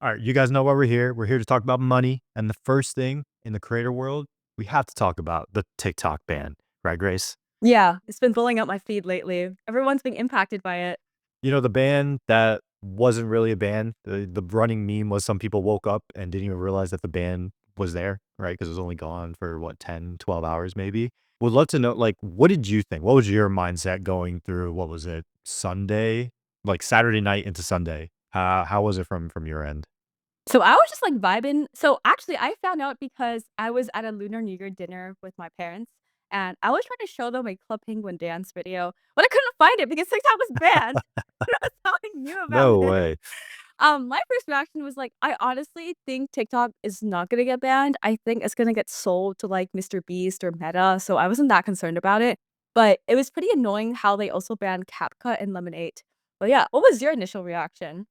All right, you guys know why we're here. We're here to talk about money. And the first thing in the creator world, we have to talk about the TikTok ban, right, Grace? Yeah, it's been blowing up my feed lately. Everyone's being impacted by it. You know, the ban that wasn't really a ban. The running meme was some people woke up and didn't even realize that the ban was there, right? Because it was only gone for what, 10, 12 hours maybe. Would love to know, like, what did you think? What was your mindset going through, what was it, Sunday? Like Saturday night into Sunday. How was it from your end? So I was just like vibing. So actually, I found out because I was at a Lunar New Year dinner with my parents, and I was trying to show them a Club Penguin dance video, but I couldn't find it because TikTok was banned. That's how I knew about No it. way. My first reaction was like, I honestly think TikTok is not gonna get banned. I think it's gonna get sold to like Mr. Beast or Meta, so I wasn't that concerned about it. But it was pretty annoying how they also banned CapCut and Lemonade. But yeah, what was your initial reaction?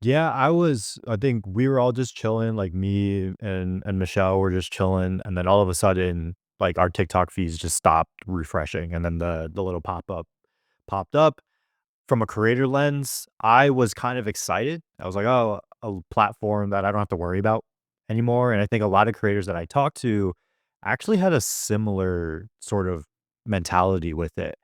Yeah, I think we were all just chilling, like me and Michelle were just chilling, and then all of a sudden, like our TikTok feeds just stopped refreshing, and then the little pop-up popped up. From a creator lens, I was kind of excited. I was like, "Oh, a platform that I don't have to worry about anymore." And I think a lot of creators that I talked to actually had a similar sort of mentality with it.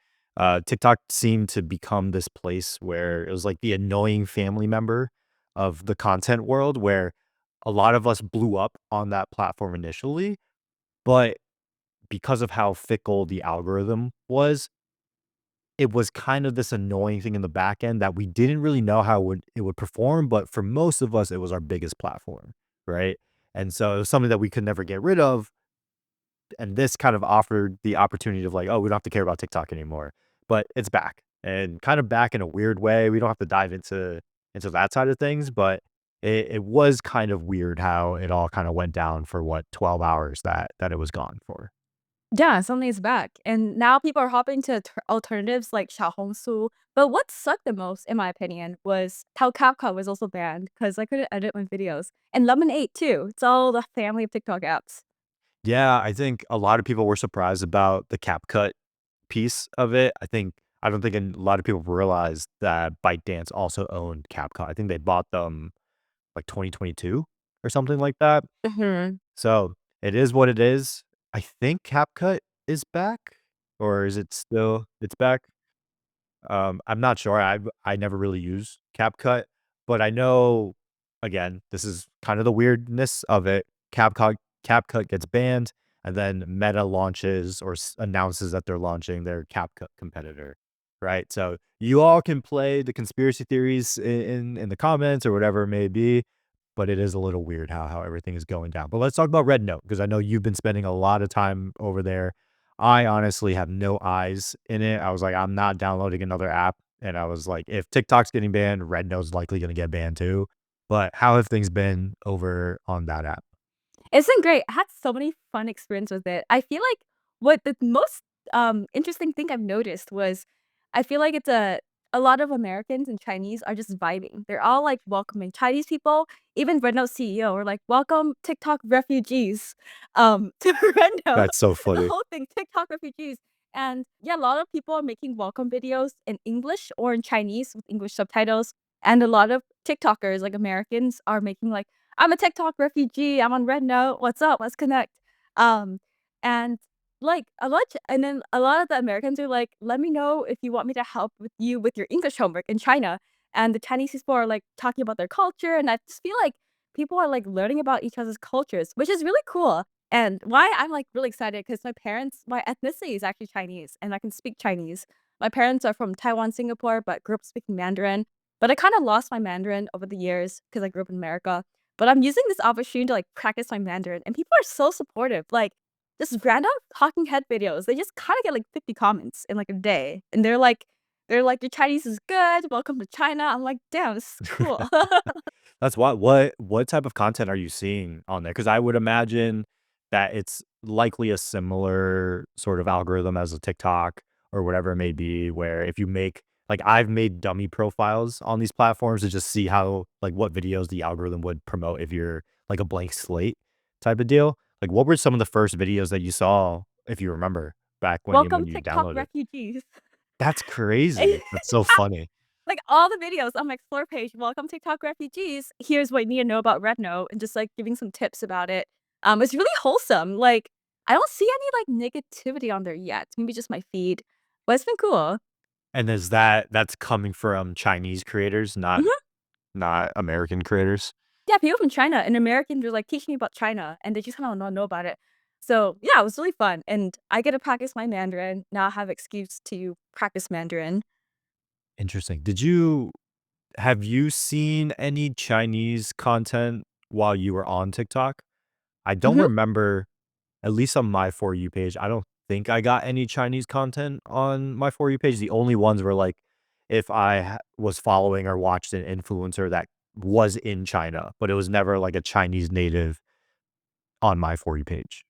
TikTok seemed to become this place where it was like the annoying family member of the content world, where a lot of us blew up on that platform initially, but because of how fickle the algorithm was, it was kind of this annoying thing in the back end that we didn't really know how it would perform, but for most of us, it was our biggest platform, right? And so it was something that we could never get rid of, and this kind of offered the opportunity of like, "Oh, we don't have to care about TikTok anymore." But it's back, and kind of back in a weird way. We don't have to dive into that side of things, but it was kind of weird how it all kinda went down for what, 12 hours that it was gone for. Yeah, suddenly it's back, and now people are hopping to alternatives like Xiaohongshu. But what sucked the most, in my opinion, was how CapCut was also banned because I couldn't edit my videos, and Lemonade too. It's all the family of TikTok apps. Yeah, I think a lot of people were surprised about the CapCut piece of it. I don't think a lot of people realized that ByteDance also owned CapCut. I think they bought them, like, 2022 or something like that. Mhm. So, it is what it is. I think CapCut is back, or is it still it's back? I'm not sure. I never really use CapCut, but I know, again, this is kind of the weirdness of it. CapCut gets banned, and then Meta launches or announces that they're launching their CapCut competitor, right? So you all can play the conspiracy theories in the comments or whatever it may be, but it is a little weird how everything is going down. But let's talk about Red Note because I know you've been spending a lot of time over there. I honestly have no eyes in it. I was like, I'm not downloading another app. And I was like, if TikTok's getting banned, Red Note's likely going to get banned too. But how have things been over on that app? It's been great. I had so many fun experience with it. I feel like what the most, interesting thing I've noticed was I feel like it's a lot of Americans and Chinese are just vibing. They're all, like, welcoming Chinese people. Even Renault's CEO were like, "Welcome TikTok refugees," to Renault. That's so The funny. whole thing, TikTok refugees. And, yeah, a lot of people are making welcome videos in English or in Chinese with English subtitles, and a lot of TikTokers, like Americans, are making, like, I'm a TikTok refugee. I'm on Red Note. What's up? Let's connect. Um, and like and then a lot of the Americans are like, let me know if you want me to help with you with your English homework in China. And the Chinese people are like talking about their culture. And I just feel like people are like learning about each other's cultures, which is really cool. And why I'm like really excited because my ethnicity is actually Chinese and I can speak Chinese. My parents are from Taiwan, Singapore, but grew up speaking Mandarin. But I kind of lost my Mandarin over the years because I grew up in America. But I'm using this opportunity to, like, practice my Mandarin, and people are so supportive, like, just random talking head videos, they just kinda get, like, 50 comments in, like, a day, and they're like, "Your Chinese is good, welcome to China." I'm like, "Damn, this is cool." That's what type of content are you seeing on there? Because I would imagine that it's likely a similar sort of algorithm as a TikTok or whatever it may be, where if you make like I've made dummy profiles on these platforms to just see how like what videos the algorithm would promote if you're like a blank slate type of deal. Like what were some of the first videos that you saw, if you remember, back when you "Welcome when you TikTok downloaded it? refugees." That's crazy. That's so funny. Like, all the videos on my Explore page, "Welcome TikTok refugees. Here's what you need to know about Red Note," and just, like, giving some tips about it. It's really wholesome, like, I don't see any, like, negativity on there yet, maybe just my feed, but it's been cool. And that's coming from Chinese creators, Mhm. not American creators? Yeah, people from China and Americans are, like, teaching me about China, and they just kinda not know about it. So, yeah, it was really fun, and I get to practice my Mandarin, now I have excuse to practice Mandarin. Interesting. Have you seen any Chinese content while you were on TikTok? I don't Mhm. remember, at least on my For You page, I don't think I got any Chinese content on my For You page. The only ones were, like, if was following or watched an influencer that was in China, but it was never, like, a Chinese native on my For You page.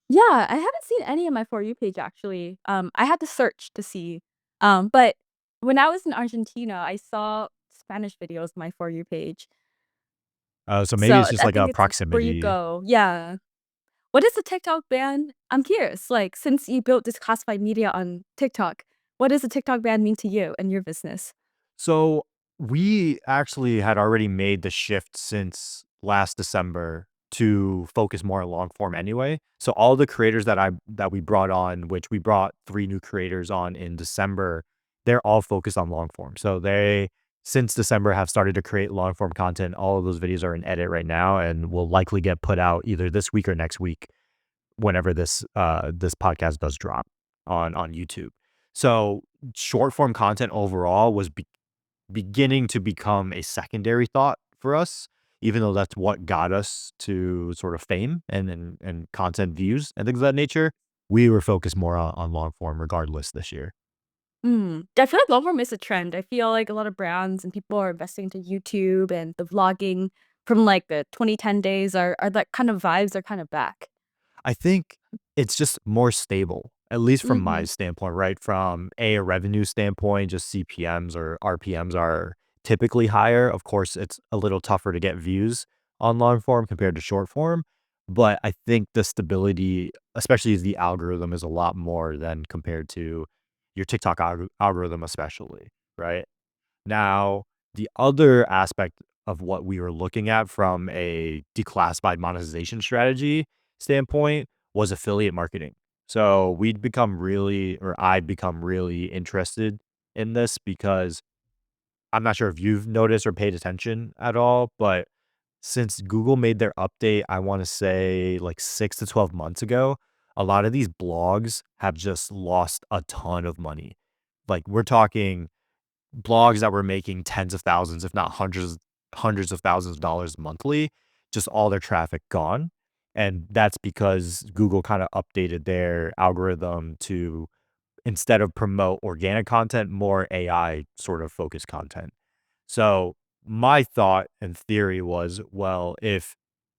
Yeah, I haven't seen any on my For You page actually. I had to search to see. But when I was in Argentina, I saw Spanish videos on my For You page. So maybe So it's just I like a think it's where you proximity. go. Yeah. What is the TikTok ban? I'm curious. Like, since you built this classified media on TikTok, what does the TikTok ban mean to you and your business? So we actually had already made the shift since last December to focus more on long form anyway. So all the creators that we brought on, which we brought 3 new creators on in December, they're all focused on long form. So they since December have started to create long form content. All of those videos are in edit right now and will likely get put out either this week or next week whenever this podcast does drop on YouTube. So short form content overall was beginning to become a secondary thought for us, even though that's what got us to sort of fame and content views and things of that nature. We were focused more on long form regardless this year. I feel like long form is a trend. I feel like a lot of brands and people are investing into YouTube and the vlogging from like the 2010 days are that kind of vibes are kind of back. I think it's just more stable, at least from my Mhm. standpoint, right? From a revenue standpoint, just CPMs or RPMs are typically higher. Of course, it's a little tougher to get views on long form compared to short form, but I think the stability, especially as the algorithm, is a lot more than compared to your TikTok algorithm, especially, right? Now, the other aspect of what we were looking at from a declassified monetization strategy standpoint was affiliate marketing. So I'd become really interested in this because I'm not sure if you've noticed or paid attention at all, but since Google made their update, I want to say like 6 to 12 months ago, a lot of these blogs have just lost a ton of money. Like we're talking blogs that were making tens of thousands, if not hundreds of thousands of dollars monthly, just all their traffic gone. And that's because Google kind of updated their algorithm to instead of promote organic content, more AI sort of focused content. So my thought and theory was, well, if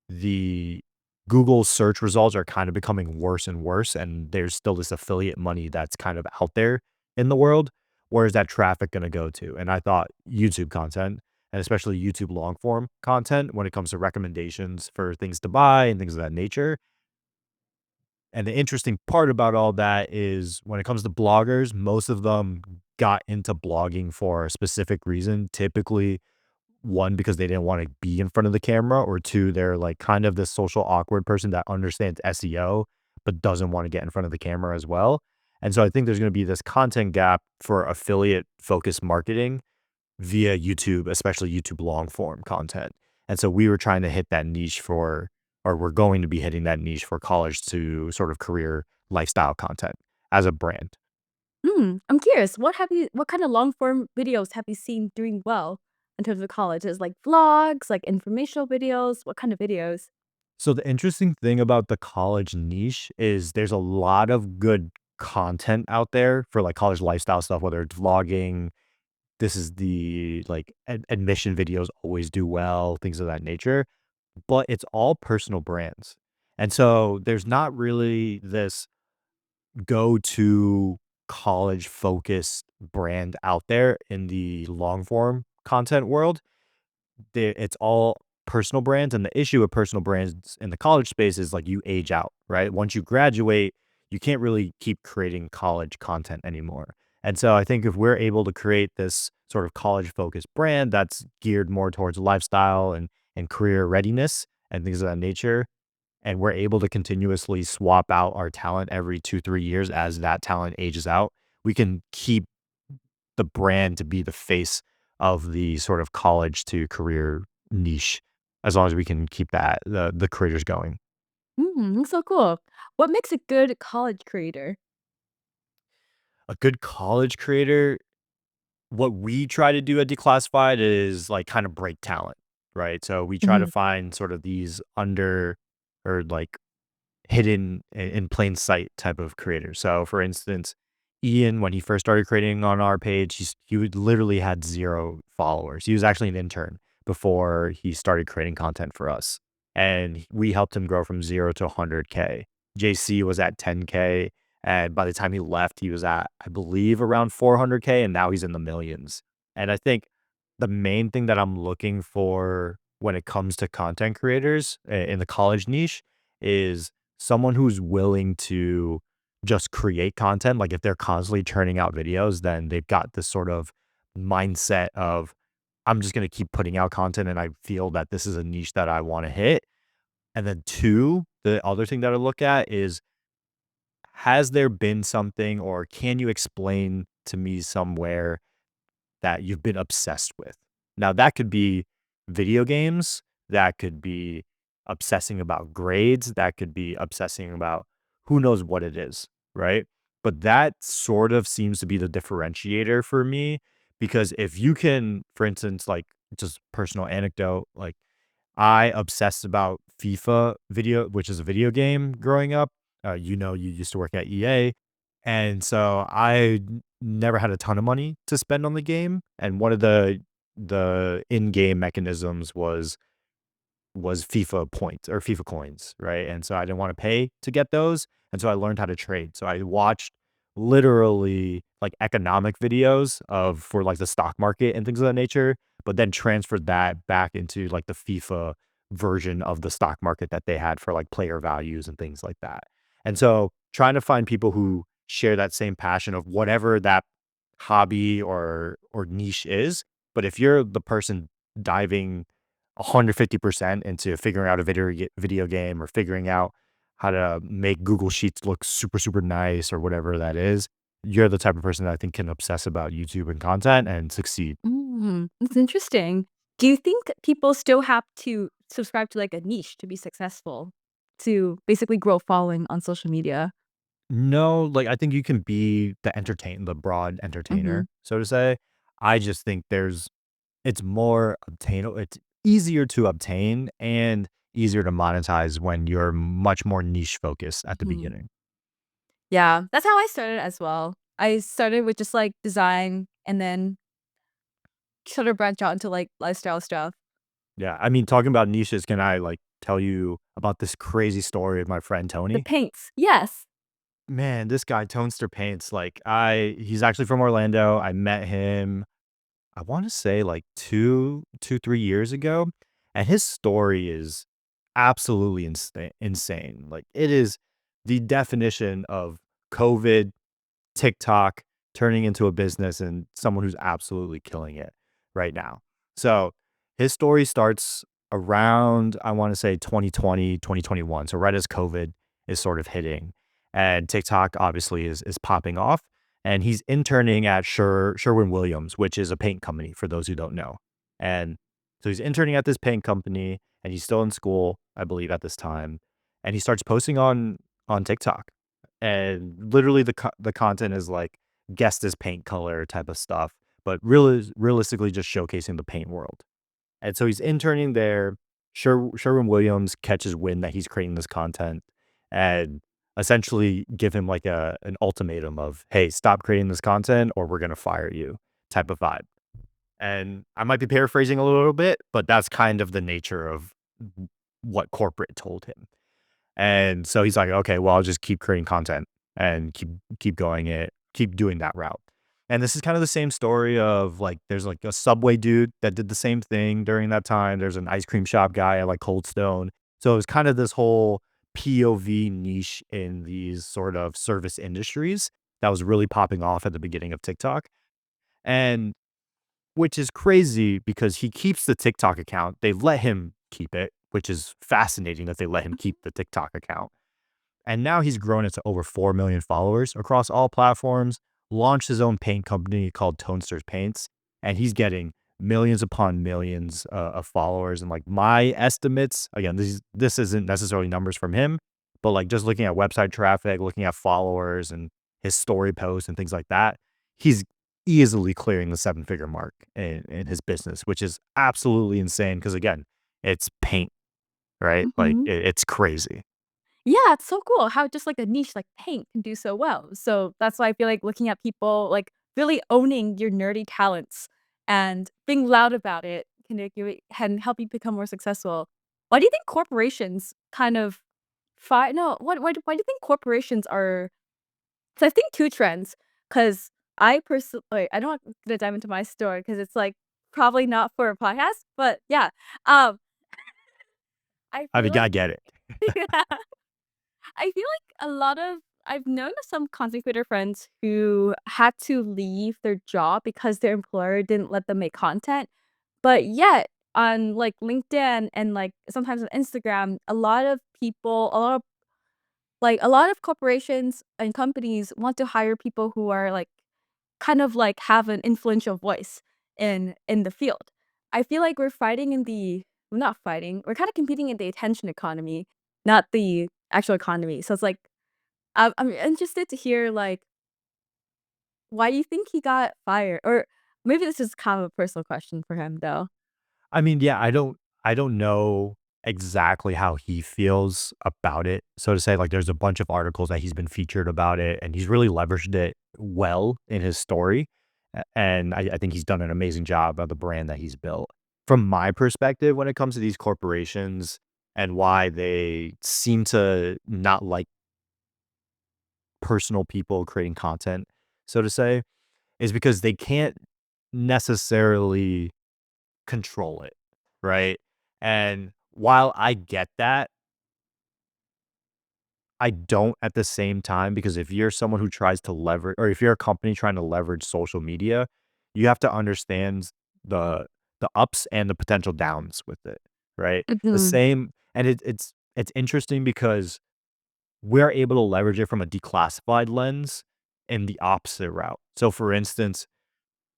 the Google search results are kind of becoming worse and worse, and there's still this affiliate money that's kind of out there in the world, where is that traffic going to go to? And I thought YouTube content, and especially YouTube long form content, when it comes to recommendations for things to buy and things of that nature. And the interesting part about all that is when it comes to bloggers, most of them got into blogging for a specific reason. Typically, one, because they didn't want to be in front of the camera, or two, they're like kind of this social awkward person that understands SEO, but doesn't want to get in front of the camera as well. And so I think there's going to be this content gap for affiliate focused marketing via YouTube, especially YouTube long form content. And so we were trying to hit that niche or we're going to be hitting that niche for college to sort of career lifestyle content as a brand. I'm curious, what kind of long form videos have you seen doing well in terms of college? Is like vlogs, like informational videos? What kind of videos? So the interesting thing about the college niche is there's a lot of good content out there for like college lifestyle stuff, whether it's vlogging, this is the like admission videos always do well, things of that nature, but it's all personal brands. And so there's not really this go to college focused brand out there in the long form content world. It's all personal brands, and the issue with personal brands in the college space is, like, you age out, right? Once you graduate, you can't really keep creating college content anymore, And so I think if we're able to create this sort of college focused brand that's geared more towards lifestyle and career readiness and things of that nature, and we're able to continuously swap out our talent every 2, 3 years as that talent ages out, we can keep the brand to be the face of the sort of college to career niche as long as we can keep the creators going. That's so cool. What makes a good college creator? A good college creator, what we try to do at Declassified is, like, kinda break talent, right? So we try to Mhm. find sort of these under or, like, hidden in plain sight type of creator. So, for instance, Ian, when he first started creating on our page, he would literally had 0 followers. He was actually an intern before he started creating content for us, and we helped him grow from 0 to 100K. JC was at 10K, and by the time he left, he was at, I believe, around 400K, and now he's in the millions. And I think the main thing that I'm looking for when it comes to content creators in the college niche is someone who's willing to just create content. Like if they're constantly churning out videos, then they've got this sort of mindset of, I'm just going to keep putting out content and I feel that this is a niche that I want to hit. And then two, the other thing that I look at is, has there been something or can you explain to me somewhere that you've been obsessed with? Now, that could be video games, that could be obsessing about grades, that could be obsessing about who knows what it is, right? But that sort of seems to be the differentiator for me because if you can, for instance, like just personal anecdote, like I obsessed about FIFA video, which is a video game growing up. You used to work at EA. And so never had a ton of money to spend on the game. And one of the in-game mechanisms was FIFA points or FIFA coins, right? And so I didn't want to pay to get those. And so I learned how to trade. So I watched literally like economic videos of for like the stock market and things of that nature, but then transferred that back into like the FIFA version of the stock market that they had for like player values and things like that. And so trying to find people who share that same passion of whatever that hobby or niche is. But if you're the person diving 150% into figuring out a video game or figuring out how to make Google Sheets look super, super nice or whatever that is, you're the type of person that I think can obsess about YouTube and content and succeed. That's interesting. Do you think people still have to subscribe to, like, a niche to be successful, to basically grow following on social media? No, like I think you can be the broad Mhm. entertainer, so to say. I just think it's more obtainable. It's easier to obtain and easier to monetize when you're much more niche focused at the Mhm. beginning. Yeah, that's how I started as well. I started with just, like, design and then sort of branch out into, like, lifestyle stuff. Yeah, I mean, talking about niches, can I, like, tell you about this crazy story of my friend The Tony? paints. Yes. Man, this guy, Tonester Paints, like, he's actually from Orlando. I met him, I wanna say, like, 3 years ago, and his story is absolutely insane. Like, it is the definition of COVID TikTok turning into a business and someone who's absolutely killing it right now. So his story starts around, I want to say 2020, 2021. So right as COVID is sort of hitting and TikTok obviously is popping off. And he's interning at Sherwin Williams, which is a paint company for those who don't know. And so he's interning at this paint company and he's still in school, I believe, at this time. And he starts posting on TikTok and literally the content is like guess this paint color type of stuff, but realistically just showcasing the paint world. And so he's interning there. Sherwin Williams catches wind that he's creating this content and essentially give him like an ultimatum of, hey, stop creating this content or we're gonna fire you type of vibe. And I might be paraphrasing a little bit, but that's kind of the nature of what corporate told him. And so he's like, "Okay, well, I'll just keep creating content and keep doing that route." And this is kind of the same story of, like, there's, like, a Subway dude that did the same thing during that time. There's an ice cream shop guy at, like, Cold Stone. So it's kind of this whole POV niche in these sort of service industries. that was really popping off at the beginning of TikTok. And which is crazy because he keeps the TikTok account. They let him keep it, which is fascinating that they let him keep the TikTok account. And now he's grown it to over 4 million followers across all platforms, launched his own paint company called Tonesters Paints, and he's getting millions upon millions of followers. And like my estimates, again, this isn't necessarily numbers from him, but like just looking at website traffic, looking at followers and his story posts and things like that, he's easily clearing the 7-figure mark in his business, which is absolutely insane. Because again, it's paint, right? Like Mhm. it's crazy. Yeah, it's so cool how just, like, a niche like paint can do so well. So that's why I feel like looking at people, like, really owning your nerdy talents and being loud about it can make you can help you become more successful. Why do you think corporations kind of no, why do you think corporations are so I think 2 trends, 'cause I personally I don't gonna dive into my story because it's, like, probably not for a podcast, but yeah, um, I I feel mean, I like get it. I feel like a lot of I've known some content creator friends who had to leave their job because their employer didn't let them make content, but yet on, like, LinkedIn and, like, sometimes on Instagram, a lot of corporations and companies want to hire people who are, like, kind of, like, have an influential voice in the field. I feel like we're fighting in the well, not fighting, we're kinda competing in the attention economy, not the actual economy, so it's like I'm interested to hear, like, why you think he got fired? Or maybe this is kind of a personal question for him, though. I mean, yeah, I don't know exactly how he feels about it, so to say. Like, there's a bunch of articles that he's been featured about it, and he's really leveraged it well in his story, and I think he's done an amazing job of the brand that he's built. From my perspective, when it comes to these corporations and why they seem to not like personal people creating content, so to say, is because they can't necessarily control it, right? And while I get that, I don't at the same time, because if you're someone who tries to leverage, or if you're a company trying to leverage social media, you have to understand the the ups and the potential downs with it, right? The Mhm. same, and it's interesting because we're able to leverage it from a declassified lens in the opposite route. So for instance,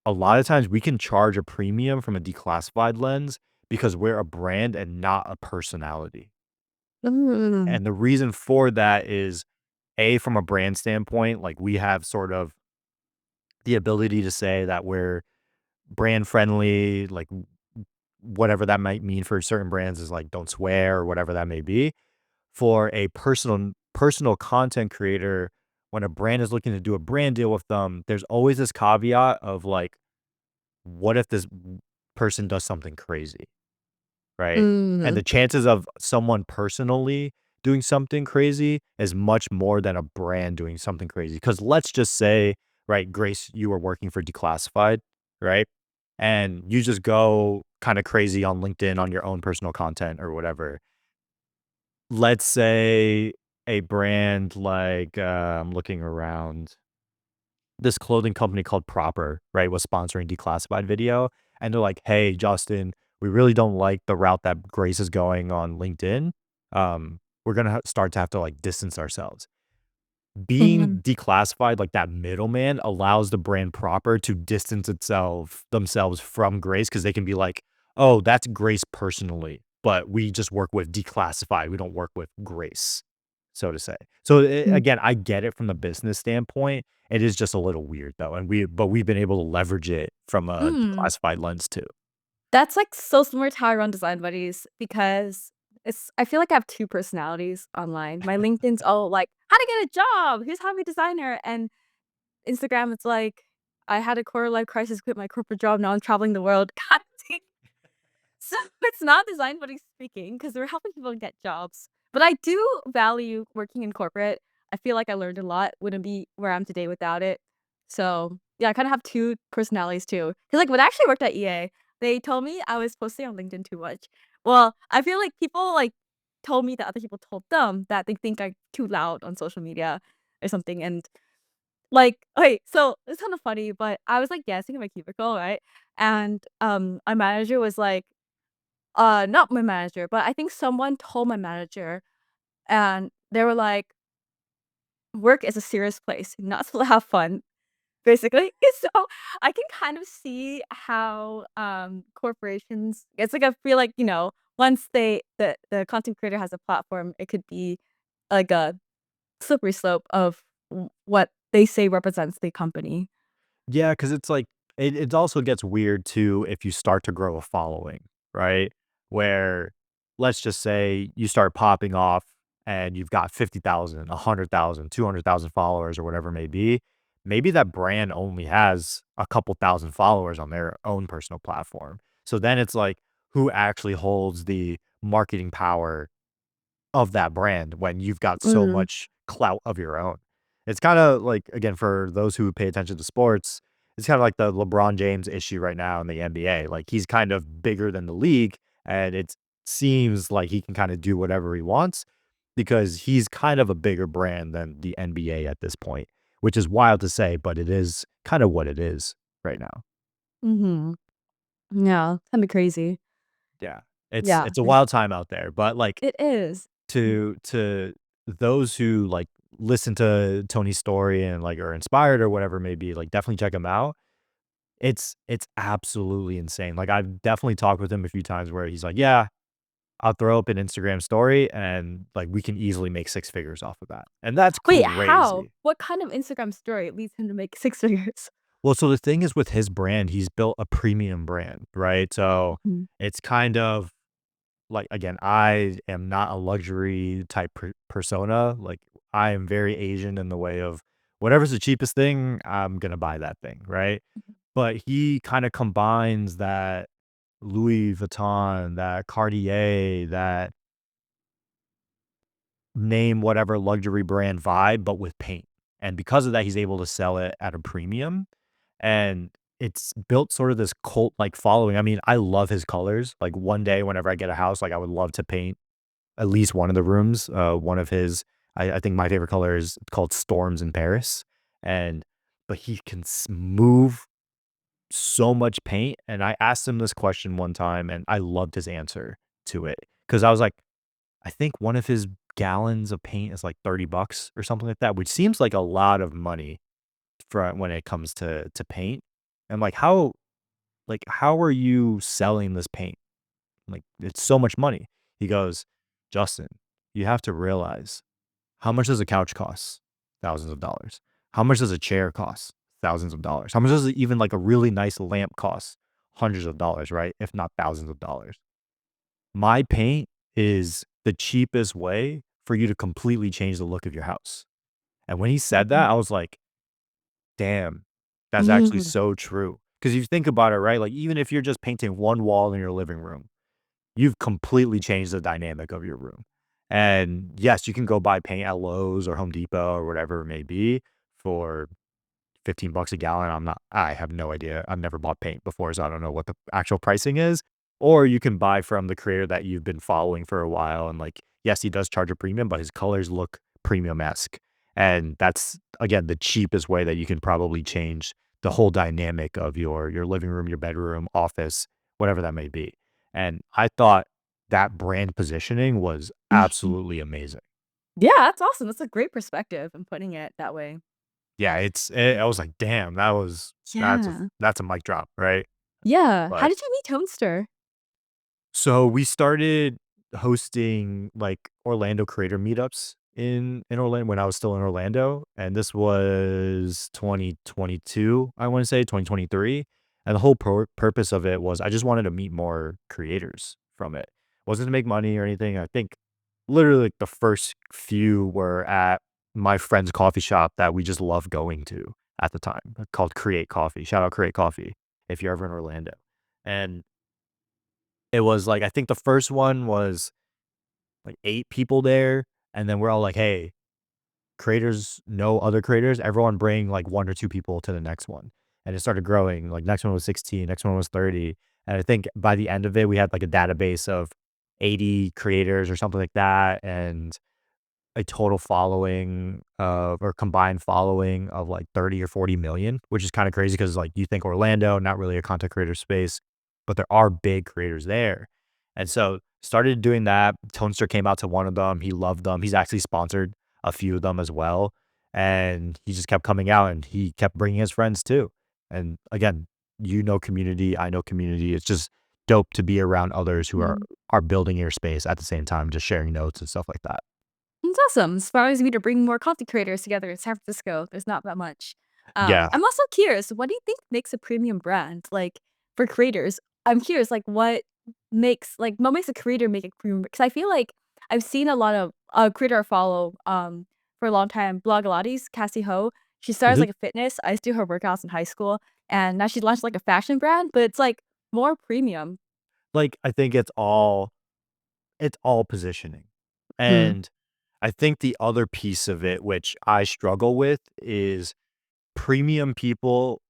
a lot of times we can charge a premium from a declassified lens because we're a brand and not a personality. Mm. And the reason for that is A, from a brand standpoint, like we have sort of the ability to say that we're brand friendly, like whatever that might mean for certain brands is like don't swear or whatever that may be. For a personal content creator, when a brand is looking to do a brand deal with them, there's always this caveat of like, what if this person does something crazy? Right? And Mm. the chances of someone personally doing something crazy is much more than a brand doing something crazy. Because let's just say, right, Grace, you were working for Declassified, right? And you just go kind of crazy on LinkedIn on your own personal content or whatever. Let's say a brand like, I'm looking around, this clothing company called Proper, right, was sponsoring Declassified video, and they're like, "Hey, Justin, we really don't like the route that Grace is going on LinkedIn. We're gonna start to have to like distance ourselves." Being Mhm. declassified, like that middleman, allows the brand Proper to distance itself themselves from Grace because they can be like, "Oh, that's Grace personally, but we just work with Declassified. We don't work with Grace," so to say. So Mm. again, I get it from the business standpoint. It is just a little weird though, and we've been able to leverage it from a Mm. declassified lens too. That's, like, so similar to how I run Design Buddies because I feel like I have 2 personalities online. My LinkedIn's all like, "How to get a job, here's how to be a designer," and Instagram, it's like, "I had a quarter life crisis, quit my corporate job, now I'm traveling the world." God damn. So, it's not Design Buddies speaking because 'cause we're helping people get jobs, but I do value working in corporate. I feel like I learned a lot, wouldn't be where I'm today without it. So, yeah, I kinda have 2 personalities too. Cause like, when I actually worked at EA, they told me I was posting on LinkedIn too much. Well, I feel like people, like, told me that other people told them that they think I'm too loud on social media or something, and Like, okay, so it's kind of funny, but I was like dancing in my cubicle, right? And my manager was like, not my manager, but I think someone told my manager, and they were like, work is a serious place, not to have fun, basically. So I can kind of see how corporations, it's like I feel like, once the content creator has a platform, it could be like a slippery slope of what they say represents the company. Yeah, because it's like it also gets weird too if you start to grow a following, right? Where let's just say you start popping off and you've got 50,000, 100,000, 200,000 followers or whatever it may be. Maybe that brand only has a couple thousand followers on their own personal platform. So then it's like, who actually holds the marketing power of that brand when you've got so Mhm. much clout of your own? It's kinda like, again, for those who pay attention to sports, it's kinda like the LeBron James issue right now in the NBA. Like, he's kind of bigger than the league, and it seems like he can kinda do whatever he wants because he's kind of a bigger brand than the NBA at this point, which is wild to say, but it is kinda what it is right now. Mhm. Yeah, kinda crazy. Yeah. Yeah, It's a wild time out there, but, like, it is. to those who, like, listen to Tony's story and, like, are inspired or whatever it may be, like, definitely check him out. It's absolutely insane. Like, I've definitely talked with him a few times where he's like, "Yeah, I'll throw up an Instagram story and, like, we can easily make 6 figures off of that." And that's Wait, how? crazy. What kind of Instagram story leads him to make 6 figures? Well, so the thing is with his brand, he's built a premium brand, right? So, Mhm. it's kind of like, again, I am not a luxury type persona. Like, I am very Asian in the way of whatever's the cheapest thing, I'm gonna buy that thing, right? But he kinda combines that Louis Vuitton, that Cartier, that name whatever luxury brand vibe, but with paint. And because of that, he's able to sell it at a premium, and it's built sort of this cult-like following. I mean, I love his colors. Like, one day whenever I get a house, like, I would love to paint at least one of the rooms, one of his I think my favorite color is called Storms in Paris, and but he can move so much paint, and I asked him this question one time, and I loved his answer to it because I was like, I think one of his gallons of paint is like $30 or something like that, which seems like a lot of money for when it comes to paint. And like, how are you selling this paint? Like, it's so much money. He goes, "Justin, you have to realize, how much does a couch cost? Thousands of dollars. How much does a chair cost? Thousands of dollars. How much does even like a really nice lamp cost? Hundreds of dollars, right? If not thousands of dollars. My paint is the cheapest way for you to completely change the look of your house." And when he said Mhm. that, I was like, damn, that's actually Mhm. so true. Because you think about it, right? Like, even if you're just painting one wall in your living room, you've completely changed the dynamic of your room. And yes, you can go buy paint at Lowe's or Home Depot or whatever it may be for $15 a gallon. I have no idea. I've never bought paint before, so I don't know what the actual pricing is. Or you can buy from the creator that you've been following for a while. And like, yes, he does charge a premium, but his colors look premium-esque. And that's again the cheapest way that you can probably change the whole dynamic of your living room, your bedroom, office, whatever that may be. And I thought that brand positioning was Mhm. absolutely amazing. Yeah, that's awesome. That's a great perspective in putting it that way. Yeah, I was like, "Damn, Yeah. that's a mic drop," right? Yeah. How But did you meet Toadster? so we started hosting, like, Orlando creator meetups in Orlando when I was still in Orlando, and this was 2022, I wanna say, 2023, and the whole purpose of it was I just wanted to meet more creators from it. Wasn't to make money or anything. I think literally, like, the first few were at my friend's coffee shop that we just loved going to at the time, called Create Coffee. Shout out Create Coffee if you're ever in Orlando. And it was like I think the first one was like 8 people there, and then we're all like, "Hey, creators know other creators, everyone bring like 1 or 2 people to the next one." And it started growing, like, next one was 16, next one was 30, and I think by the end of it, we had like a database of 80 creators or something like that, and a total following of or combined following of like 30 or 40 million, which is kind of crazy because like you think Orlando, not really a content creator space, but there are big creators there. And so started doing that. Tonester came out to one of them. He loved them. He's actually sponsored a few of them as well. And he just kept coming out and he kept bringing his friends too. And again, community, I know community. It's just dope to be around others who Mhm. are building your space at the same time, just sharing notes and stuff like that. It's awesome. Inspires me to bring more content creators together in San Francisco. There's not that much. Yeah. I'm also curious, what do you think makes a premium brand? Like for creators, I'm curious, like what makes a creator make a premium? Because I feel like I've seen a lot of creator I follow for a long time, Blogilates, Cassie Ho. She started as Mhm. like a fitness. I used to do her workouts in high school, and now she launched like a fashion brand, but it's like more premium. Like, I think it's all positioning. Mm. And I think the other piece of it, which I struggle with, is premium people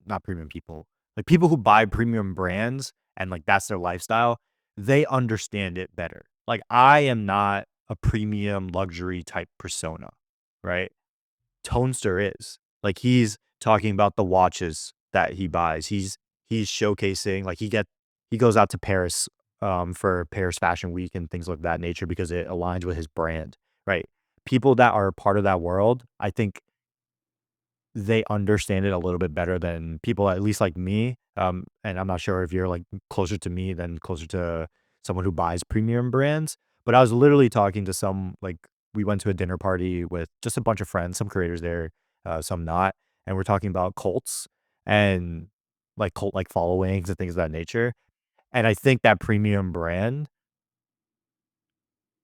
not premium people, like, people who buy premium brands and, like, that's their lifestyle, they understand it better. Like, I am not a premium luxury type persona, right? Tonester is. Like, he's talking about the watches that he buys. He's showcasing like, he goes out to Paris, for Paris Fashion Week and things of that nature because it aligns with his brand, right? People that are a part of that world, I think they understand it a little bit better than people at least like me, and I'm not sure if you're, like, closer to me than closer to someone who buys premium brands, but I was literally talking to we went to a dinner party with just a bunch of friends, some creators there, some not, and we're talking about cults and, like, cult-like followings and things of that nature, and I think that premium brand,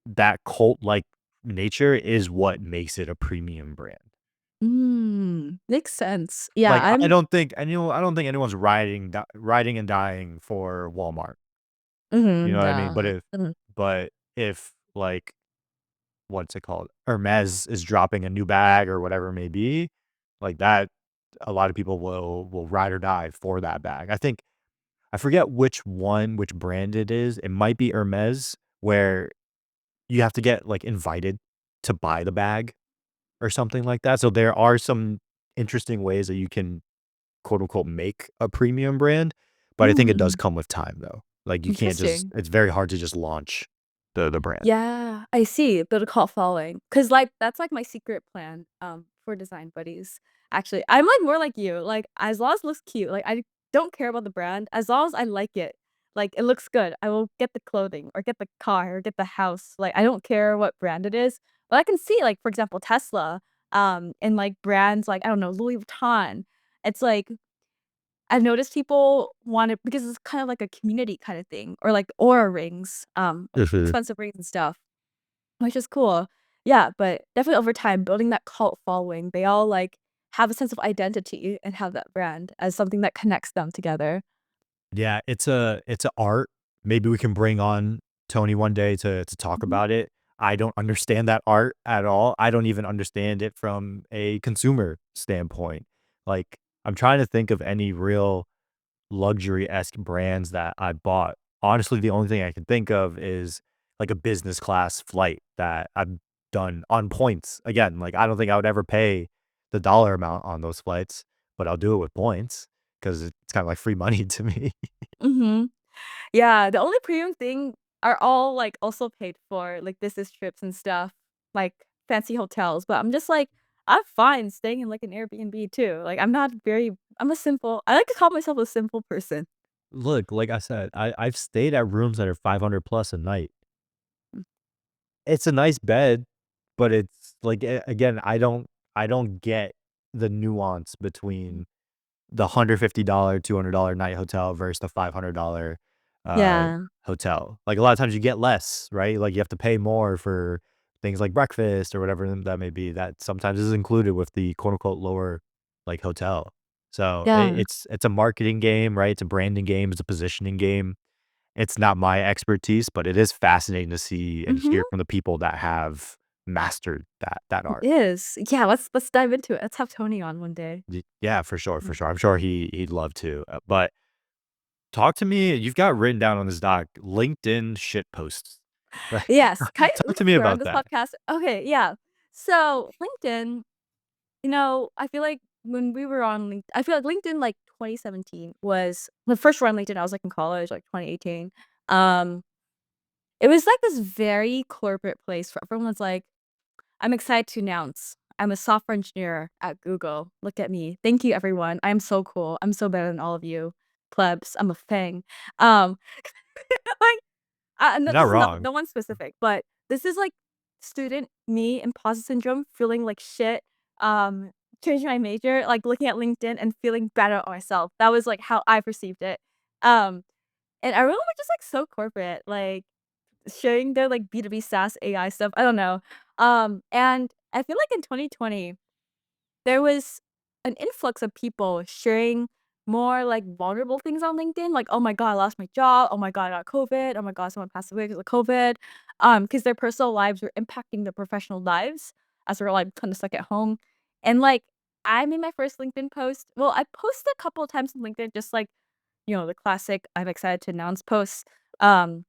that cult-like nature is what makes it a premium brand. Makes sense. Yeah, Like, I'm I don't think anyone's riding and dying for Walmart, you know mhm, what I mean? yeah. Mhm. But if, like, what's it called? Hermes is dropping a new bag or whatever it may be, like that, a lot of people will ride or die for that bag. I forget which brand it is. It might be Hermes, where you have to get, like, invited to buy the bag or something like that. So there are some interesting ways that you can quote unquote make a premium brand, but I think it does Mm, come with time though. Like you can't just interesting. it's very hard to just launch the brand. Yeah, I see, build a cult following. Cause like, that's, like, my secret plan, for Design Buddies. Actually, I'm, like, more like you, like, as long as it looks cute, like, I don't care about the brand, as long as I like it, like, it looks good, I will get the clothing, or get the car, or get the house, like, I don't care what brand it is, but I can see, like, for example, Tesla, and, like, brands like, I don't know, Louis Vuitton. It's like I've noticed people want it because it's kind of like a community kind of thing, or like Aura rings, Mhm. expensive rings and stuff, which is cool. Yeah, but definitely over time, building that cult following, they all like have a sense of identity and have that brand as something that connects them together. Yeah, it's a art. Maybe we can bring on Tony one day to talk Mhm. about it. I don't understand that art at all. I don't even understand it from a consumer standpoint. Like I'm trying to think of any real luxury-esque brands that I bought. Honestly, the only thing I can think of is, like, a business class flight that I've done on points. Again, like, I don't think I would ever pay the dollar amount on those flights, but I'll do it with points because it's kinda like free money to me. Mhm. Yeah, the only premium thing are all like also paid for, like business trips and stuff, like fancy hotels. But I'm just like, I'm fine staying in like an Airbnb too. Like I like to call myself a simple person. Look, like I said, I've stayed at rooms that are 500 plus a night. It's a nice bed, but it's like, again, I don't get the nuance between the $150, $200 night hotel versus the $500, Yeah. hotel. Like, a lot of times you get less, right? Like, you have to pay more for things like breakfast or whatever that may be that sometimes is included with the quote, unquote, "lower," like, hotel. So, Yeah. it's a marketing game, right? It's a branding game, it's a positioning game. It's not my expertise, but it is fascinating to see and Mhm. hear from the people that have mastered that It art. is. Yeah, let's dive into it. Let's have Tony on one day. Yeah, for sure, for Mm. sure. I'm sure he'd love to, but talk to me you've got written down on this doc, LinkedIn shit posts. Like, Yes, kind of talk to me we're on about this that. podcast. Okay, yeah. So LinkedIn, I feel like when we were on I feel like LinkedIn like 2017 was the first run LinkedIn. I was like in college, like 2018. Um, it was like this very corporate place where everyone's like, I'm excited to announce I'm a software engineer at Google. Look at me. Thank you, everyone. I'm so cool. I'm so better than all of you plebs. I'm a thing. Um, like no, You're not this is not wrong. no one specific, but this is like student me imposter syndrome, feeling like shit, um, changing my major, like looking at LinkedIn and feeling bad about myself. That was like how I perceived it. Um, and everyone was just like so corporate, like sharing their like B2B SaaS AI stuff. I don't know. And I feel like in 2020 there was an influx of people sharing more, like, vulnerable things on LinkedIn, like, "Oh my god, I lost my job. Oh my god, I got COVID. Oh my god, someone passed away because of COVID." Because their personal lives were impacting their professional lives as they're, like, kinda stuck at home. And, like, I made my first LinkedIn post well, I posted a couple of times on LinkedIn just, like, the classic "I'm excited to announce" posts. Um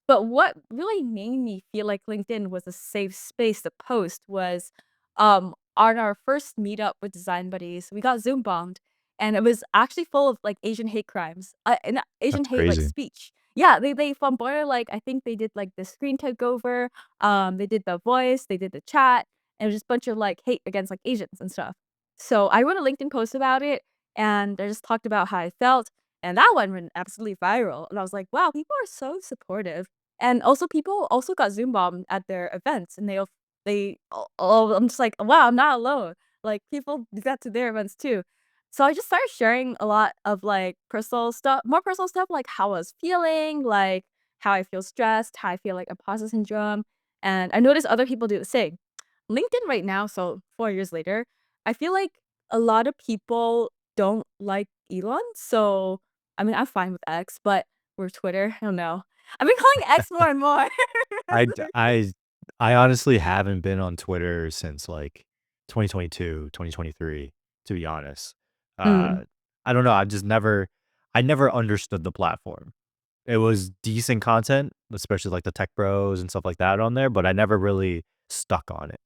but what really made me feel like LinkedIn was a safe space to post was, on our first meetup with Design Buddies, we got Zoom bombed, and it was actually full of, like, Asian hate crimes, and Asian That's hate, like, crazy. speech. Yeah, they from bombarded, like, I think they did, like, the screen takeover, they did the voice, they did the chat, and it was just a bunch of, like, hate against, like, Asians and stuff. So I wrote a LinkedIn post about it, and I just talked about how I felt, and that one went absolutely viral, and I was like, "Wow, people are so supportive." And also people also got Zoom bombed at their events, and I'm just like, "Wow, I'm not alone." Like, people do that to their events too. So I just started sharing a lot of, like, personal stuff more personal stuff, like how I was feeling, like, how I feel stressed, how I feel like imposter syndrome, and I noticed other people do the same. LinkedIn right now, so 4 years later, I feel like a lot of people don't like Elon, so I mean, I'm fine with X, but or Twitter, I don't know. I've been calling X more and more. I d I honestly haven't been on Twitter since, like, 2022, 2023, to be honest. Mm, Uh, I don't know, I never understood the platform. It was decent content, especially, like, the tech bros and stuff like that on there, but I never really stuck on it.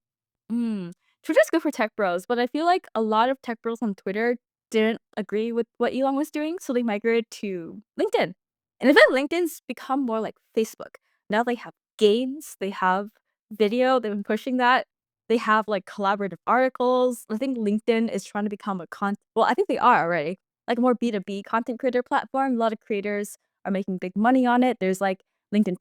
mm. Twitter's good for tech bros, but I feel like a lot of tech bros on Twitter didn't agree with what Elon was doing, so they migrated to LinkedIn. And I feel like LinkedIn's become more like Facebook. Now they have games, they have video, they've been pushing that. They have like collaborative articles. I think LinkedIn is trying to become well, I think they are already, like a more B2B content creator platform. A lot of creators are making big money on it. There's like LinkedIn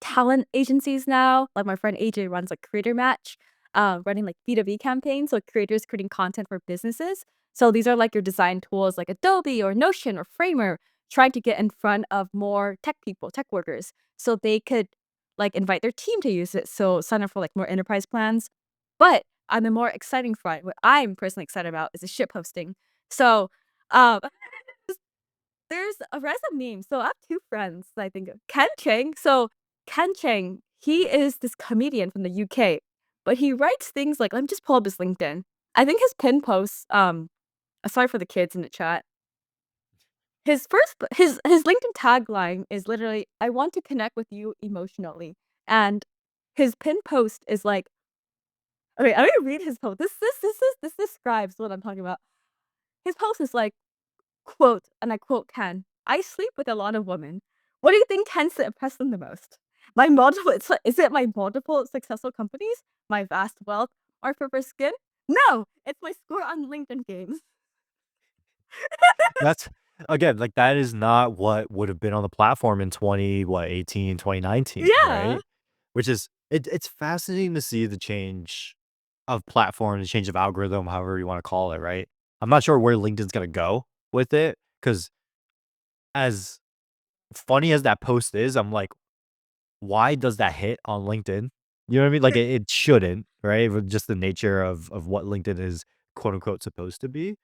talent agencies now. Like my friend AJ runs a creator match running like B2B campaigns, so creators creating content for businesses. So these are like your design tools like Adobe or Notion or Framer, trying to get in front of more tech people, tech workers, so they could like invite their team to use it. So sign up for like more enterprise plans. But on the more exciting front, what I'm personally excited about is the ship posting. So um there's a random meme. So I have 2 friends that I think of. Ken Chang. So Ken Chang, he is this comedian from the UK, but he writes things like let me just pull up his LinkedIn. I think his pin posts, sorry for the kids in the chat. His LinkedIn tagline is literally, "I want to connect with you emotionally." And his pin post is like okay, I'm gonna read his post. This describes what I'm talking about. His post is like, quote, and I quote Ken, "I sleep with a lot of women. What do you think tends to impress them the most? My multiple is it my multiple successful companies, my vast wealth, or purple skin? No, it's my score on LinkedIn games." That's again, like, that is not what would have been on the platform in 20 what, 18, 2019, Yeah. right? Which is it's fascinating to see the change of platform, the change of algorithm, however you wanna call it, right? I'm not sure where LinkedIn's gonna go with it, because as funny as that post is, I'm like, "Why does that hit on LinkedIn?" You know what I mean? Like, it shouldn't, right? With just the nature of what LinkedIn is, quote, unquote, "supposed to be."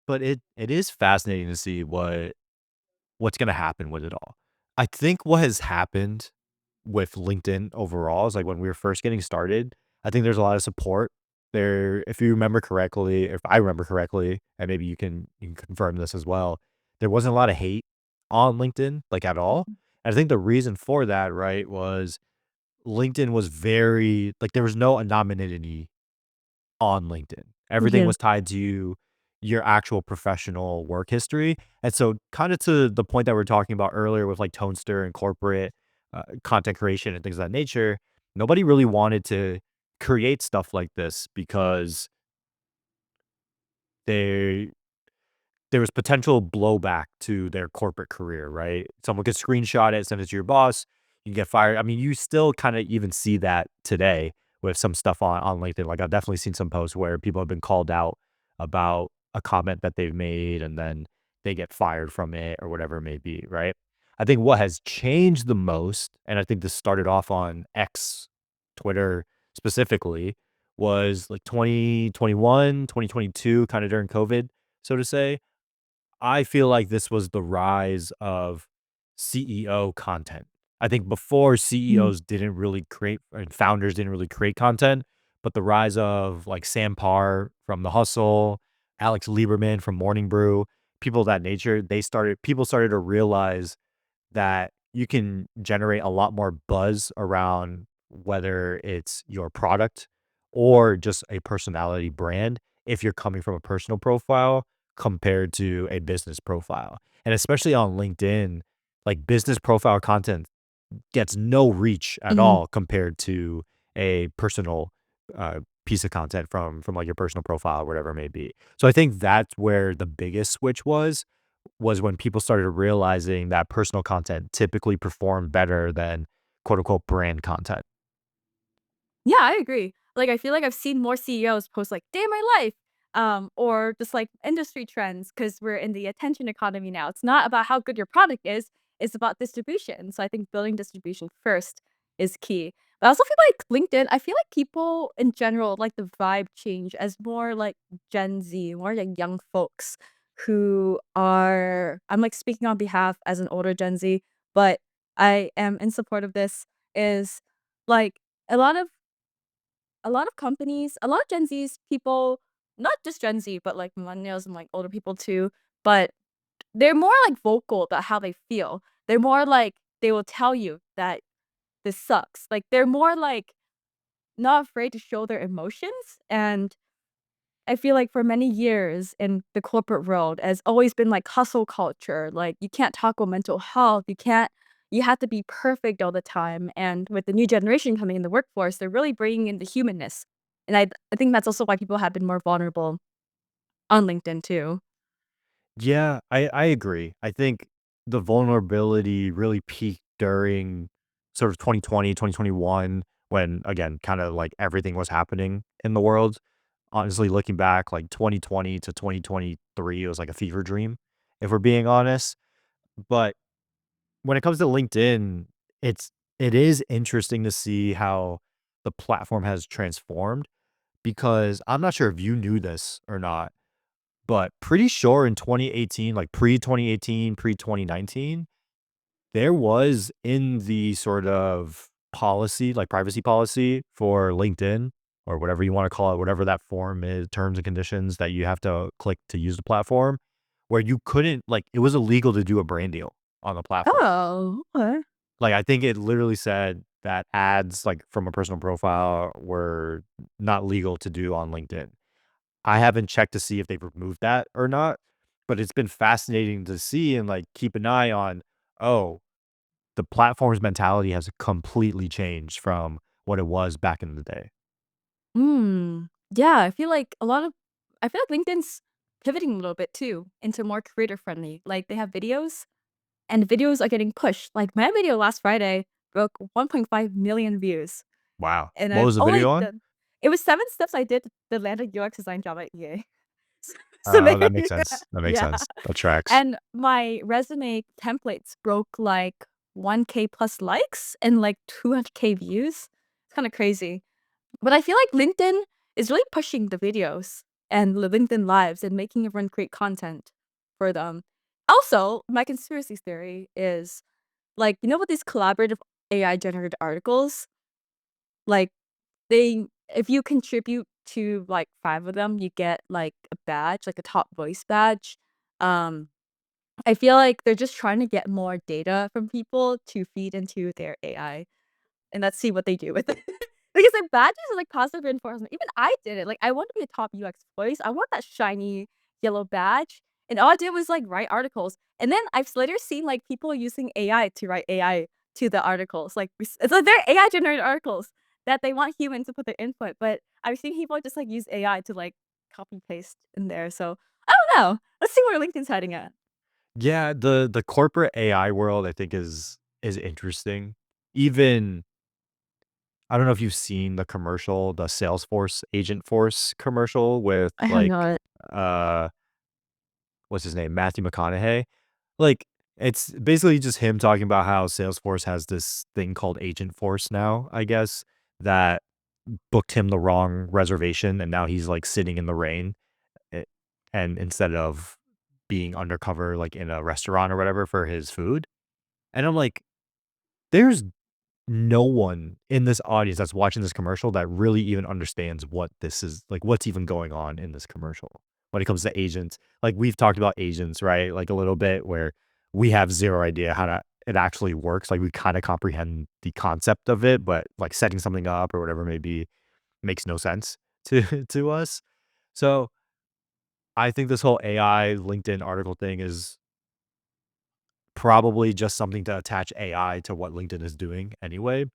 But it is fascinating to see what's gonna happen with it all. I think what has happened with LinkedIn overall is, like, when we were first getting started, I think there's a lot of support there. If you remember correctly, if I remember correctly, and maybe you can confirm this as well, there wasn't a lot of hate on LinkedIn, like, at all. Mhm. And I think the reason for that, right, was LinkedIn was very like, there was no anonymity on LinkedIn. Everything Yes. was tied to your actual professional work history, and so kinda to the point that we are talking about earlier with, like, Tonester and corporate, content creation and things of that nature, nobody really wanted to create stuff like this because they there was potential blowback to their corporate career, right? Someone could screenshot it, send it to your boss, you get fired. I mean, you still kinda even see that today with some stuff on LinkedIn. Like, I've definitely seen some posts where people have been called out about a comment that they've made, and then they get fired from it or whatever it may be, right? I think what has changed the most, and I think this started off on X, Twitter specifically, was like 2021, 2022, kinda during COVID, so to say. I feel like this was the rise of CEO content. I think before Mm. CEOs didn't really create and founders didn't really create content, but the rise of like Sam Parr from The Hustle, Alex Lieberman from Morning Brew, people of that nature, people started to realize that you can generate a lot more buzz around whether it's your product or just a personality brand if you're coming from a personal profile compared to a business profile. And especially on LinkedIn, like business profile content gets no reach at Mhm. all compared to a personal piece of content from like your personal profile or whatever it may be. So I think that's where the biggest switch was when people started realizing that personal content typically performed better than quote unquote brand content. Yeah, I agree. Like, I feel like I've seen more CEOs post like "day in my life," or just like industry trends because we're in the attention economy now. It's not about how good your product is; it's about distribution. So I think building distribution first is key. But I also feel like LinkedIn. I feel like people in general like the vibe change as more like Gen Z, more like young folks who are. I'm like speaking on behalf as an older Gen Z, but I am in support of this. Is like a lot of companies, a lot of Gen Zs people, not just Gen Z, but like millennials and like older people too, but they're more like vocal about how they feel. They're more like they will tell you that this sucks. Like they're more like not afraid to show their emotions. And I feel like for many years in the corporate world has always been like hustle culture. Like you can't talk about mental health. You have to be perfect all the time. And with the new generation coming in the workforce, they're really bringing in the humanness. And I think that's also why people have been more vulnerable on LinkedIn too. Yeah, I agree. I think the vulnerability really peaked during sort of 2020, 2021, when again, kind of like everything was happening in the world. Honestly, looking back, like 2020 to 2023, it was like a fever dream, if we're being honest. But when it comes to LinkedIn, it is interesting to see how the platform has transformed because I'm not sure if you knew this or not, but pretty sure in 2018, like pre-2018, pre-2019, there was in the sort of policy, like privacy policy for LinkedIn or whatever you wanna call it, whatever that form is, terms and conditions that you have to click to use the platform, where you couldn't like, it was illegal to do a brand deal on the platform. Oh, okay. Like, I think it literally said that ads, like, from a personal profile were not legal to do on LinkedIn. I haven't checked to see if they've removed that or not, but it's been fascinating to see and, like, keep an eye on, oh, the platform's mentality has completely changed from what it was back in the day. Mm. Yeah, I feel like LinkedIn's pivoting a little bit too into more creator friendly. Like they have videos and videos are getting pushed. Like my video last Friday broke 1.5 million views, Wow. and What I've was the video only on? done it was 7 steps I did to land a UX design job at EA. So there That makes you go. sense. That makes Yeah. sense. That tracks. And my resume templates broke like 1K plus likes and like 200K views. It's kind of crazy. But I feel like LinkedIn is really pushing the videos and the LinkedIn Lives and making everyone create content for them. Also, my conspiracy theory is like, you know, with these collaborative AI generated articles, like if you contribute to like 5 of them, you get like a badge, like a top voice badge. Um, I feel like they're just trying to get more data from people to feed into their AI. and let's see what they do with it. Because, like, badges are, like, positive reinforcement. Even I did it, like, I want to be a top UX voice. I want that shiny yellow badge, and all I did was, like, write articles. And then I've later seen, like, people using AI to write AI to the articles, like, it's like they're AI generated articles that they want humans to put their input, but I've seen people just, like, use AI to, like, copy paste in there, so I don't know. Let's see where LinkedIn's heading at. Yeah, the corporate AI world, I think, is interesting. Even I don't know if you've seen the commercial, the Salesforce Agent Force commercial with, I have like, not. uh, what's his name? Matthew McConaughey. Like, it's basically just him talking about how Salesforce has this thing called Agent Force now, I guess, that booked him the wrong reservation, and now he's, like, sitting in the rain, eh, and instead of being undercover, like, in a restaurant or whatever for his food, and I'm like, "There's no one in this audience that's watching this commercial that really even understands what this is like, what's even going on in this commercial when it comes to agents. Like, we've talked about agents, right? Like, a little bit where we have 0 idea how to it actually works. Like, we kinda comprehend the concept of it, but, like, setting something up or whatever it may be makes no sense to to us. So, I think this whole AI LinkedIn article thing is probably just something to attach AI to what LinkedIn is doing anyway.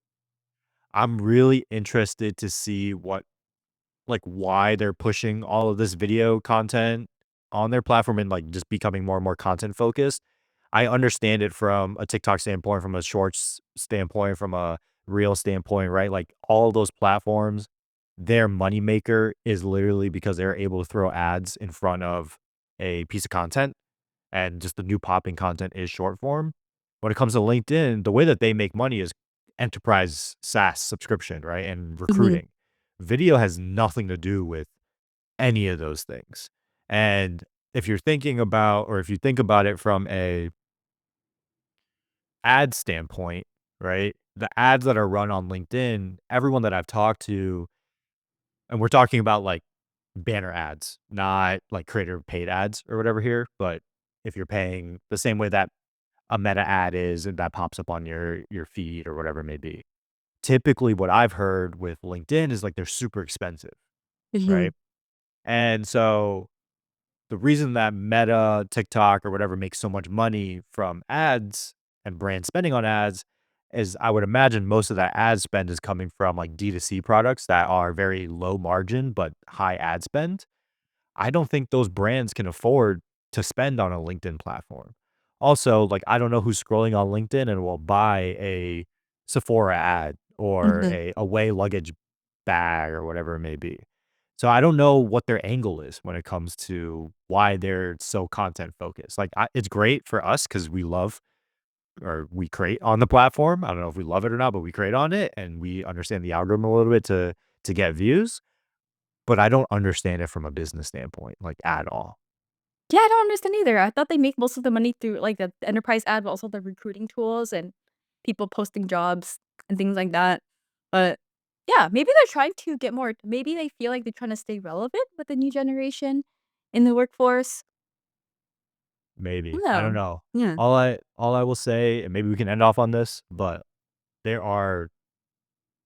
I'm really interested to see why they're pushing all of this video content on their platform and, like, just becoming more and more content focused. I understand it from a TikTok standpoint, from a shorts standpoint, from a real standpoint, right? Like, all those platforms, their moneymaker is literally because they're able to throw ads in front of a piece of content, and just the new popping content is short form. When it comes to LinkedIn, the way that they make money is enterprise SaaS subscription, right? And Mhm, recruiting. Video has nothing to do with any of those things. And if you're thinking about, or if you think about it from a ad standpoint, right? The ads that are run on LinkedIn, everyone that I've talked to, and we're talking about like banner ads, not like creator paid ads or whatever here, but if you're paying the same way that a meta ad is and that pops up on your feed or whatever it may be. Typically what I've heard with LinkedIn is like they're super expensive, mhm, right? And so the reason that Meta, TikTok, or whatever makes so much money from ads and brand spending on ads is I would imagine most of that ad spend is coming from like D2C products that are very low margin but high ad spend. I don't think those brands can afford to spend on a LinkedIn platform. Also, like, I don't know who's scrolling on LinkedIn and will buy a Sephora ad or mhm. a away luggage bag or whatever it may be. So I don't know what their angle is when it comes to why they're so content focused. Like, it's great for us because we love or we create on the platform. I don't know if we love it or not, but we create on it and we understand the algorithm a little bit to get views. But I don't understand it from a business standpoint, like, at all. Yeah, I don't understand either. I thought they make most of the money through, like, the enterprise ad, but also the recruiting tools and people posting jobs and things like that. But, yeah, maybe they're trying to get more maybe they feel like they're trying to stay relevant with the new generation in the workforce. I Maybe. don't I don't know. know. Yeah. All I will say, and maybe we can end off on this, but there are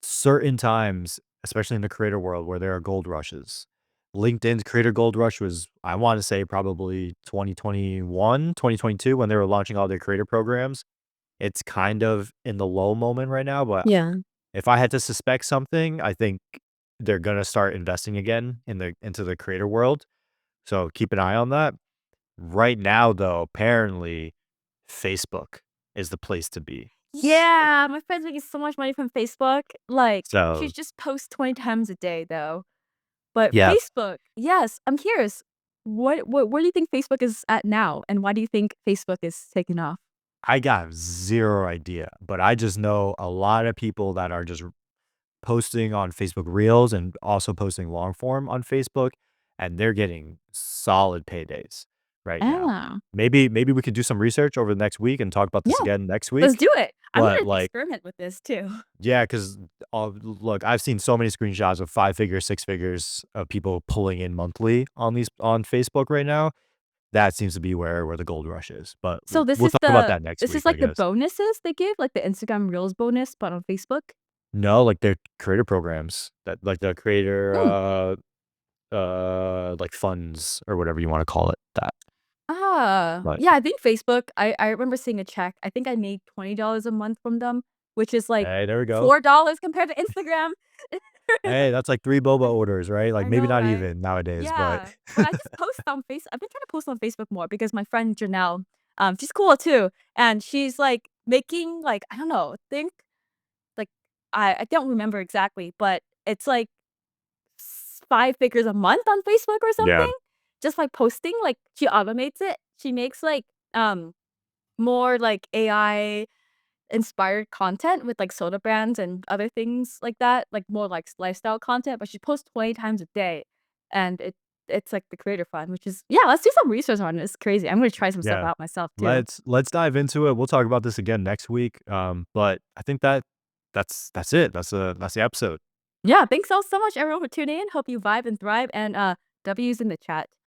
certain times, especially in the creator world, where there are gold rushes. LinkedIn's creator gold rush was, I want to say, probably 2021, 2022, when they were launching all their creator programs. It's kind of in the low moment right now, but Yeah. if I had to suspect something, I think they're gonna start investing again into the creator world. So keep an eye on that. Right now, though, apparently Facebook is the place to be. Yeah, my friend's making so much money from Facebook. Like, she So, just posts 20 times a day, though. But yeah, Facebook, yes, I'm curious. What where do you think Facebook is at now, and why do you think Facebook is taking off? I got 0 idea, but I just know a lot of people that are just posting on Facebook Reels and also posting long form on Facebook, and they're getting solid paydays right now. Oh. Maybe we could do some research over the next week and talk about this Yeah, again next let's week, do it. I'm but, gonna like, experiment with this too. yeah, 'cause, look, I've seen so many screenshots of 5 figures, 6 figures of people pulling in monthly on Facebook right now. That seems to be where the gold rush is, but So we'll talk about that next this week, is I like the guess. bonuses they give, like the Instagram Reels bonus, but on Facebook? No, like, they're creator programs that like, the creator, Mm. like, funds or whatever you wanna call it, that. But Yeah, I think Facebook, I remember seeing a check. I think I made $20 a month from them, which is like hey, there we go. $4 compared to Instagram. Hey, that's like 3 boba I orders, right? Like, I maybe know, not right? even nowadays, but Yeah, but I just post on Face I've been trying to post on Facebook more because my friend Janelle, she's cool too, and she's, like, making, like, I don't know, think, like, I don't remember exactly, but it's, like, 5 figures a month on Facebook or yeah, something, just, like, posting, like, she automates it. She makes, like, more, like, AI inspired content with, like, soda brands and other things like that, like, more, like, lifestyle content, but she posts 20 times a day, and it's, like, the creator fund, which is yeah, let's do some research on it, it's crazy. I'm gonna try some stuff yeah. out myself too. Let's dive into it. We'll talk about this again next week, but I think that's it. That's the episode. Yeah, thanks so much everyone for tuning in, hope you vibe and thrive, and, W's in the chat.